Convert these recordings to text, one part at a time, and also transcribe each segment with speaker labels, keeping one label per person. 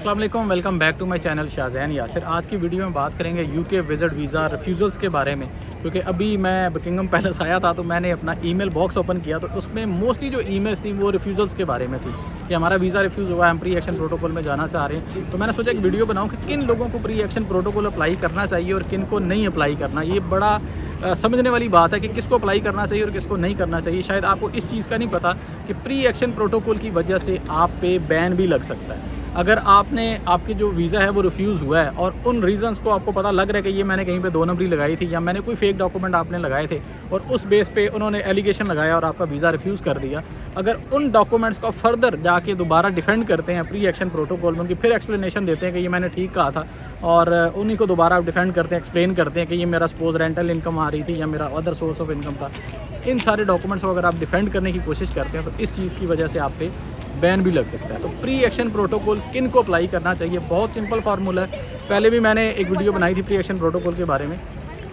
Speaker 1: अस्सलाम वालेकुम, welcome back to my channel Shahzain Yasir. आज की वीडियो में बात करेंगे यूके विज़िट वीज़ा रिफ्यूज़ल्स के बारे में, क्योंकि अभी मैं बकिंगम पैलेस आया था तो मैंने अपना ईमेल बॉक्स ओपन किया तो उसमें मोस्टली जो ईमेल्स थी वो रिफ्यूज़ल्स के बारे में थी कि हमारा वीज़ा रिफ्यूज़ हुआ है, हम प्री एक्शन प्रोटोकॉल में जाना चाह रहे हैं। तो मैंने सोचा एक वीडियो बनाऊँ कि किन लोगों को प्री एक्शन प्रोटोकॉल अप्लाई करना चाहिए और किन को नहीं अप्लाई करना। ये बड़ा समझने वाली बात है कि किसको अप्लाई करना चाहिए और किसको नहीं करना चाहिए। शायद आपको इस चीज़ का नहीं पता कि प्री एक्शन प्रोटोकॉल की वजह से आप पे बैन भी लग सकता है। अगर आपके जो वीज़ा है वो रिफ्यूज़ हुआ है और उन रीज़न्स को आपको पता लग रहा है कि ये मैंने कहीं पे 2 नंबरी लगाई थी या मैंने कोई फेक डॉक्यूमेंट आपने लगाए थे और उस बेस पे उन्होंने एलिगेशन लगाया और आपका वीज़ा रिफ्यूज़ कर दिया। अगर उन डॉक्यूमेंट्स को फर्दर जाके दोबारा डिफेंड करते हैं प्री एक्शन प्रोटोकॉल में, उनकी फिर एक्सप्लेनेशन देते हैं कि ये मैंने ठीक कहा था और उन्हीं को दोबारा आप डिफेंड करते हैं, एक्सप्लेन करते हैं कि ये मेरा सपोज रेंटल इनकम आ रही थी या मेरा अदर सोर्स ऑफ इनकम था। इन सारे डॉक्यूमेंट्स को अगर आप डिफेंड करने की कोशिश करते हैं तो इस चीज़ की वजह से आप पे बैन भी लग सकता है। तो प्री एक्शन प्रोटोकॉल किन को अप्लाई करना चाहिए, बहुत सिंपल फार्मूला है। पहले भी मैंने एक वीडियो बनाई थी प्री एक्शन प्रोटोकॉल के बारे में।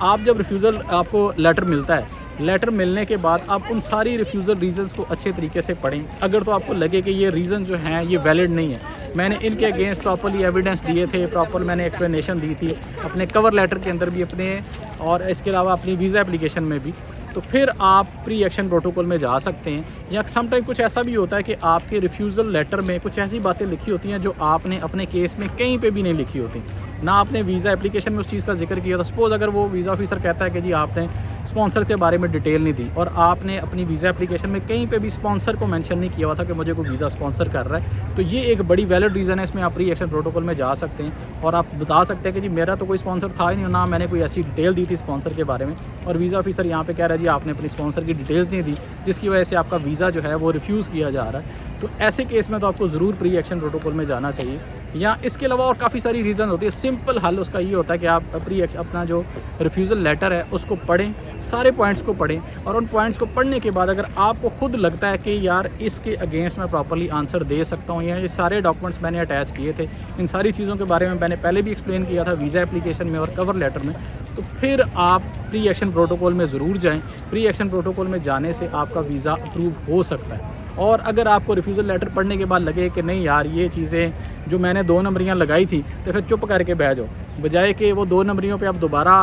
Speaker 1: आप जब रिफ्यूज़ल आपको लेटर मिलता है, लेटर मिलने के बाद आप उन सारी रिफ्यूज़ल रीज़न्स को अच्छे तरीके से पढ़ें। अगर तो आपको लगे कि ये रीज़न जो हैं ये वैलिड नहीं है, मैंने इनके अगेंस्ट प्रॉपरली एविडेंस दिए थे, प्रॉपर मैंने एक्सप्लेनेशन दी थी अपने कवर लेटर के अंदर भी अपने, और इसके अलावा अपनी वीज़ा एप्लीकेशन में भी, तो फिर आप प्री एक्शन प्रोटोकॉल में जा सकते हैं। या समटाइम कुछ ऐसा भी होता है कि आपके रिफ्यूज़ल लेटर में कुछ ऐसी बातें लिखी होती हैं जो आपने अपने केस में कहीं पे भी नहीं लिखी होती, ना आपने वीज़ा एप्लीकेशन में उस चीज़ का जिक्र किया था। सपोज़ अगर वो वीज़ा ऑफिसर कहता है कि जी आपने स्पॉन्सर के बारे में डिटेल नहीं दी और आपने अपनी वीज़ा एप्लीकेशन में कहीं पे भी स्पॉन्सर को मेंशन नहीं किया हुआ था कि मुझे कोई वीज़ा स्पॉन्सर कर रहा है, तो ये एक बड़ी वैलिड रीज़न है। इसमें आप प्री एक्शन प्रोटोकॉल में जा सकते हैं और आप बता सकते हैं कि जी मेरा तो कोई स्पॉन्सर था ही नहीं, ना मैंने कोई ऐसी डिटेल दी थी स्पॉन्सर के बारे में, और वीज़ा ऑफिसर यहाँ पे कह रहा है जी आपने अपनी स्पॉन्सर की डिटेल्स नहीं दी, जिसकी वजह से आपका वीज़ा जो है वो रिफ्यूज़ किया जा रहा है। तो ऐसे केस में तो आपको ज़रूर प्री एक्शन प्रोटोकॉल में जाना चाहिए। या इसके अलावा और काफ़ी सारी रीज़न होती है। सिंपल हल उसका ये होता है कि आप अपना जो रिफ्यूज़ल लेटर है उसको पढ़ें, सारे पॉइंट्स को पढ़ें, और उन पॉइंट्स को पढ़ने के बाद अगर आपको खुद लगता है कि यार इसके अगेंस्ट मैं प्रॉपर्ली आंसर दे सकता हूँ, या ये सारे डॉक्यूमेंट्स मैंने अटैच किए थे, इन सारी चीज़ों के बारे में मैंने पहले भी एक्सप्लेन किया था वीज़ा एप्लीकेशन में और कवर लेटर में, तो फिर आप प्री एक्शन प्रोटोकॉल में ज़रूर जाएँ। प्री एक्शन प्रोटोकॉल में जाने से आपका वीज़ा अप्रूव हो सकता है। और अगर आपको रिफ्यूज़ल लेटर पढ़ने के बाद लगे कि नहीं यार ये चीज़ें जो मैंने 2 नंबरियाँ लगाई थी, तो फिर चुप करके बैठ जाओ, बजाय कि वो 2 नंबरियों पे आप दोबारा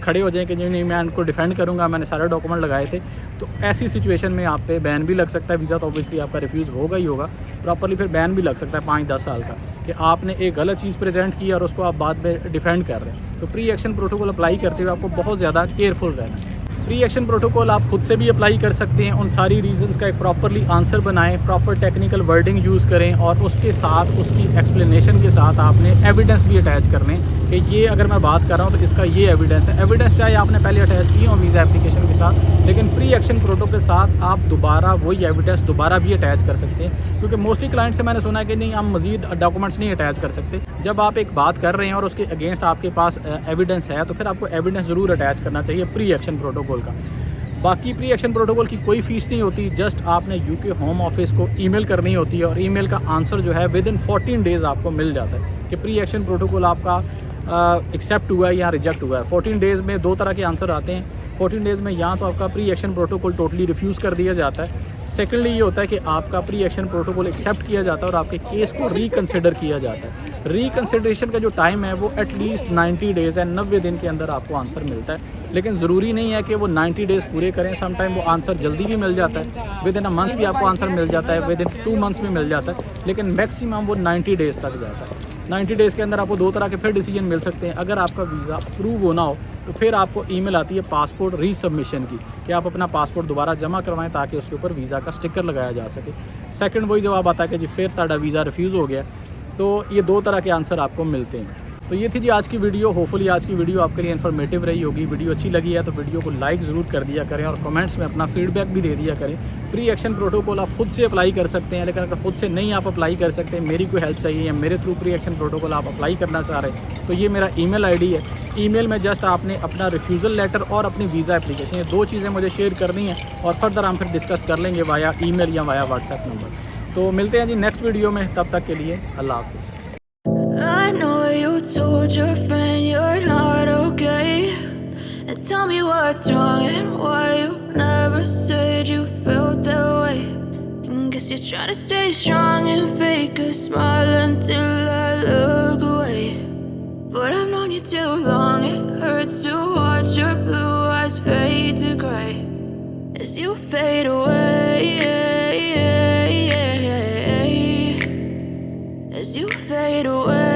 Speaker 1: खड़े हो जाएं कि नहीं मैं उनको डिफेंड करूँगा, मैंने सारे डॉक्यूमेंट लगाए थे। तो ऐसी सिचुएशन में आप पे बैन भी लग सकता है। वीज़ा तो ऑब्वियसली आपका रिफ्यूज़ होगा ही होगा, प्रॉपर्ली फिर बैन भी लग सकता है 5-10 साल का, कि आपने एक गलत चीज़ प्रेजेंट की और उसको आप बाद में डिफेंड कर रहे हैं। तो प्री एक्शन प्रोटोकॉल अप्लाई करते हुए आपको बहुत ज़्यादा केयरफुल रहना है। प्री एक्शन प्रोटोकॉल आप खुद से भी अप्लाई कर सकते हैं। उन सारी रीजंस का एक प्रॉपरली आंसर बनाएं, प्रॉपर टेक्निकल वर्डिंग यूज़ करें और उसके साथ उसकी एक्सप्लेनेशन के साथ आपने एविडेंस भी अटैच करने कि ये अगर मैं बात कर रहा हूँ तो इसका ये एविडेंस है। एविडेंस चाहे आपने पहले अटैच किए हो वीज़ा एप्लीकेशन के साथ, लेकिन प्री एक्शन प्रोटोकॉल के साथ आप दोबारा वही एविडेंस दोबारा भी अटैच कर सकते हैं, क्योंकि मोस्टली क्लाइंट से मैंने सुना है कि नहीं हम मज़ीद डॉक्यूमेंट्स नहीं अटैच कर सकते। जब आप एक बात कर रहे हैं और उसके अगेंस्ट आपके पास एविडेंस है तो फिर आपको एविडेंस ज़रूर अटैच करना चाहिए प्री एक्शन प्रोटोकॉल का। बाकी प्री एक्शन प्रोटोकॉल की कोई फ़ीस नहीं होती, जस्ट आपने यूके होम ऑफिस को ईमेल करनी होती है और ईमेल का आंसर जो है विद इन 14 डेज़ आपको मिल जाता है कि प्री एक्शन प्रोटोकॉल आपका एक्सेप्ट हुआ है या रिजेक्ट हुआ है। 14 डेज़ में 2 तरह के आंसर आते हैं। 14 डेज़ में या तो आपका pre action protocol totally refuse कर दिया जाता है, सेकेंडली ये होता है कि आपका प्री एक्शन प्रोटोकॉल एक्सेप्ट किया जाता है और आपके केस को रिकन्सिडर किया जाता है। रिकन्सिडरेशन का जो टाइम है वो एटलीस्ट 90 डेज़ है, 90 दिन के अंदर आपको आंसर मिलता है। लेकिन ज़रूरी नहीं है कि वो 90 डेज़ पूरे करें, सम टाइम वो आंसर जल्दी भी मिल जाता है, विद इन अ मंथ भी आपको आंसर मिल जाता है, विद इन 2 मंथ्स भी मिल जाता है, लेकिन मैक्सिमम वो 90 डेज़ तक जाता है। 90 डेज़ के अंदर आपको 2 तरह के फिर डिसीजन मिल सकते हैं। अगर आपका वीज़ा अप्रूव होना हो तो फिर आपको ईमेल आती है पासपोर्ट रीसबमिशन की कि आप अपना पासपोर्ट दोबारा जमा करवाएं ताकि उसके ऊपर वीज़ा का स्टिकर लगाया जा सके। सेकंड वही जवाब आता है कि जी फिर ताड़ा वीज़ा रिफ्यूज़ हो गया। तो ये 2 तरह के आंसर आपको मिलते हैं। तो ये थी जी आज की वीडियो। होपफुली आज की वीडियो आपके लिए इन्फॉर्मेटिव रही होगी। वीडियो अच्छी लगी है तो वीडियो को लाइक ज़रूर कर दिया करें और कमेंट्स में अपना फीडबैक भी दे दिया करें। प्री एक्शन प्रोटोकॉल आप खुद से अप्लाई कर सकते हैं, लेकिन अगर खुद से नहीं आप अप्लाई कर सकते, मेरी कोई हेल्प चाहिए या मेरे थ्रू प्री एक्शन प्रोटोकॉल आप अप्लाई करना चाह रहे हैं, तो ये मेरा ईमेल आईडी है। ईमेल में जस्ट आपने अपना रिफ्यूज़ल लेटर और अपनी वीज़ा एप्लीकेशन, ये 2 चीज़ें मुझे शेयर करनी है और फर्दर हम फिर डिस्कस कर लेंगे वाया ईमेल या वाया व्हाट्सएप नंबर। तो मिलते हैं जी नेक्स्ट वीडियो में, तब तक के लिए अल्लाह हाफ़िज़।
Speaker 2: I know you told your friend you're not okay, and tell me what's wrong and why you never said you felt that way. And guess Guess you're trying to stay strong and fake a smile until I look away. But I've known you too long, it hurts to watch your blue eyes fade to gray as you fade away, as you fade away.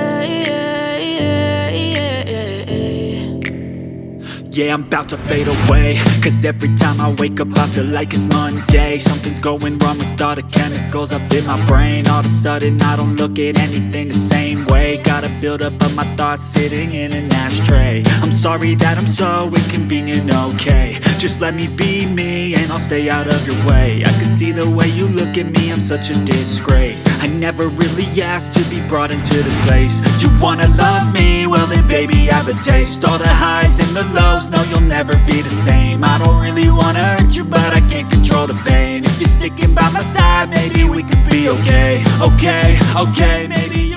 Speaker 3: Yeah, I'm about to fade away, cause every time I wake up I feel like it's Monday. Something's going wrong with all the chemicals up in my brain. All of a sudden I don't look at anything the same way. Got a buildup of my thoughts sitting in an ashtray. I'm sorry that I'm so inconvenient, okay. Just let me be me and I'll stay out of your way. I can see the way you look at me, I'm such a disgrace. I never really asked to be brought into this place. You wanna love me? Well then baby have a taste. All the highs and the lows, no you'll never be the same. I don't really wanna hurt you but I can't control the pain. If you're sticking by my side maybe we could be okay. Okay, maybe